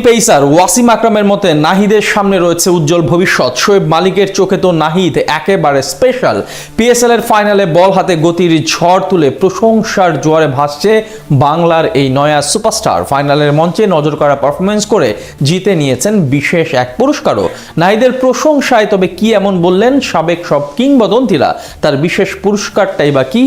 Pacer Wasim আকরামের মতে নাহিদের সামনে রয়েছে উজ্জ্বল ভবিষ্যৎ। শোয়েব মালিকের চোখে তো নাহিদ একেবারে স্পেশাল। পিএসএল এর ফাইনালে বল হাতে গতির ঝড় তুলে প্রশংসার জোয়ারে ভাসছে বাংলার এই নয়া সুপারস্টার। ফাইনালের মঞ্চে নজর কাড়া পারফরমেন্স করে জিতে নিয়েছেন বিশেষ এক পুরস্কারও। নাহিদের প্রশংসায় তবে কি এমন বললেন সাবেক সব কিংবদন্তিরা, তার বিশেষ পুরস্কারটাই বা কি,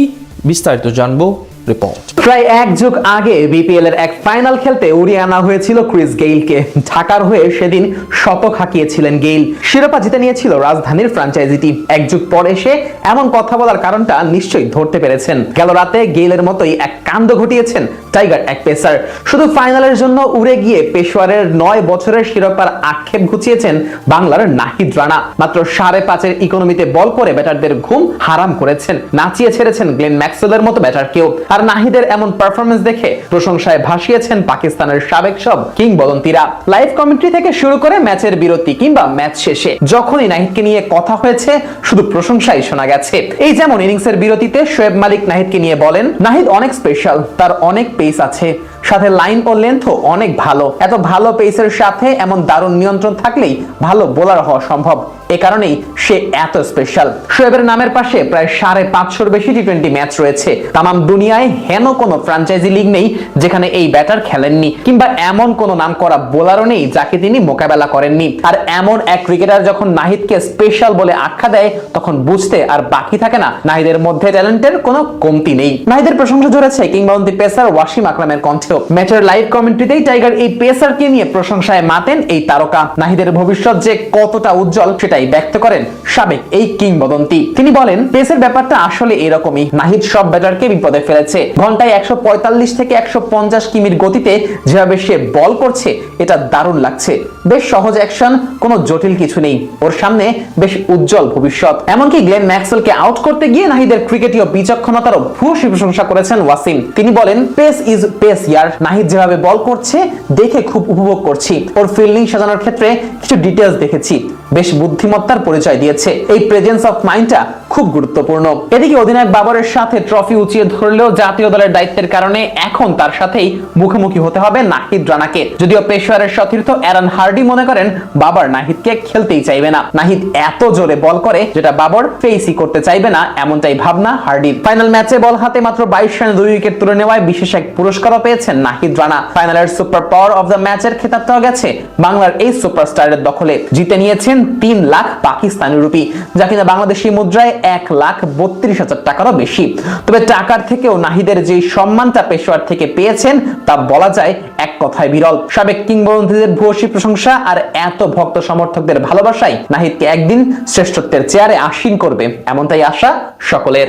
বিস্তারিত জানবো রিপোর্ট। প্রায় এক যুগ আগে বিপিএল এর এক ফাইনাল খেলতে উড়িয়ে আনা হয়েছিল ক্রিস গেইলকে। ঢাকার হয়ে সেদিন শতক হাঁকিয়েছিলেন গেইল, শিরোপা জিতে নিয়েছিল রাজধানীর ফ্র্যাঞ্চাইজিটি। এক যুগ পর এসে এমন কথা বলার কারণটা নিশ্চয়ই ধরতে পেরেছেন। গেল রাতে গেইলের মতোই এক কাণ্ড ঘটিয়েছেন টাইগার এক পেসার। শুধু ফাইনালের জন্য উড়ে গিয়ে পেশোয়ারের 9 বছরের শিরোপার আক্ষেপ ঘুচিয়েছেন বাংলার নাহিদ রানা। মাত্র 5.5 ইকোনমিতে বল করে ব্যাটারদের ঘুম হারাম করেছেন, নাচিয়ে ছেড়েছেন গ্লেন ম্যাক্সওয়েলের মতো ব্যাটারকেও। আর নাহিদের এমন পারফরমেন্স দেখে প্রশংসায় ভাসিয়েছেন পাকিস্তানের সাবেক সব কিংবদন্তিরা। লাইভ কমেন্ট্রি থেকে শুরু করে ম্যাচের বিরতি কিংবা ম্যাচ শেষে যখনই নাহিদকে নিয়ে কথা হয়েছে শুধু প্রশংসাই শোনা গেছে। এই যেমন ইনিংসের বিরতিতে শোয়েব মালিক নাহিদকে নিয়ে বলেন, নাহিদ অনেক স্পেশাল, তার অনেক পেস আছে, সাথে লাইন ও লেন্থও অনেক ভালো। এত ভালো পেসের সাথে এমন দারুণ নিয়ন্ত্রণ থাকলেই ভালো বোলার হওয়া সম্ভব। এ কারণেই সে এত স্পেশাল। শোয়েবের নামের পাশে প্রায় 550 বেশি টি20 ম্যাচ রয়েছে। তামাম দুনিয়ায় হেন কোনো ফ্র্যাঞ্চাইজি লিগ নেই যেখানে এই ব্যাটার খেলেননি, কিংবা এমন কোনো নাম করা বোলারও নেই যাকে তিনি মোকাবেলা করেননি। আর এমন এক ক্রিকেটার যখন নাহিদকে স্পেশাল বলে আখ্যা দেয় তখন বুঝতে আর বাকি থাকে না নাহিদের মধ্যে ট্যালেন্টের কোনো কমতি নেই। নাহিদের প্রশংসা ঝরেছে কিংবদন্তি পেসার ওয়াসিম আকরামের কণ্ঠেও। ম্যাচের লাইভ কমেন্ট্রিতেই টাইগার এই পেসারকে নিয়ে প্রশংসায় মাতেন এই তারকা। নাহিদের ভবিষ্যৎ যে কতটা উজ্জ্বল সেটাই ব্যক্ত করেন সাবেক এই কিংবদন্তি। তিনি বলেন, পেসের ব্যাপারটা আসলে এরকমই। নাহিদ সব ব্যাটারকে বিপদে ফেলেছে। ঘন্টায় 145 থেকে 150 কিমির গতিতে যেভাবে সে বল করছে এটা দারুণ লাগছে। বেশ সহজ অ্যাকশন, কোনো জটিল কিছু নেই। ওর সামনে বেশ উজ্জ্বল ভবিষ্যৎ। এমনকি গ্লেন ম্যাক্সওয়েলকে আউট করতে গিয়ে নাহিদের ক্রিকেটীয় বিচক্ষণতারও ভূয়সী প্রশংসা করেছেন ওয়াসিম। তিনি বলেন, পেস ইজ পেস ইয়ার। নাহিদ যেভাবে বল করছে দেখে খুব উপভোগ করছি। ওর ফিল্ডিং সাজানোর ক্ষেত্রে কিছু ডিটেইলস দেখেছি, বেশ বুদ্ধিমত্তার পরিচয় দিয়েছে। এই প্রেজেন্স অফ মাইন্ডটা খুব গুরুত্বপূর্ণ। এদিকে অধিনায়ক বাবরের সাথে ট্রফি উঁচিয়ে ধরলেও জাতীয় দলের দায়িত্বের কারণে এখন তার সাথেই মুখোমুখি হতে হবে নাহিদ রানাকে। যদিও পেশোয়ারের সতীর্থ অ্যারন হার্ডি মনে করেন বাবর নাহিদকে খেলতেই চাইবে না। নাহিদ এত জোরে বল করে যেটা বাবর ফেসই করতে চাইবে না, এমনটাই ভাবনা হার্ডির। ফাইনাল ম্যাচে বল হাতে মাত্র 22 রানে 2 উইকেট তুলে নেওয়ায় বিশেষ এক পুরস্কারও পেয়েছেন নাহিদ রানা। ফাইনালের সুপার পাওয়ার অফ দ্য ম্যাচের খেতাবটাও গেছে বাংলার এই সুপারস্টারের দখলে। জিতে নিয়েছেন 3 লাখ পাকিস্তানি রুপি, যা কিনা বাংলাদেশি মুদ্রায় 1,32,000 টাকারও বেশি। তবে টাকার থেকেও নাহিদের যে সম্মানটা পেশোয়ার থেকে পেয়েছেন তা বলা যায় এক কথায় বিরল। সাবেক কিংবদন্তিদের ভূয়সী প্রশংসা আর এত ভক্ত সমর্থকদের ভালোবাসাই নাহিদকে একদিন শ্রেষ্ঠত্বের চেয়ারে আসীন করবে, এমনটাই আশা সকলের।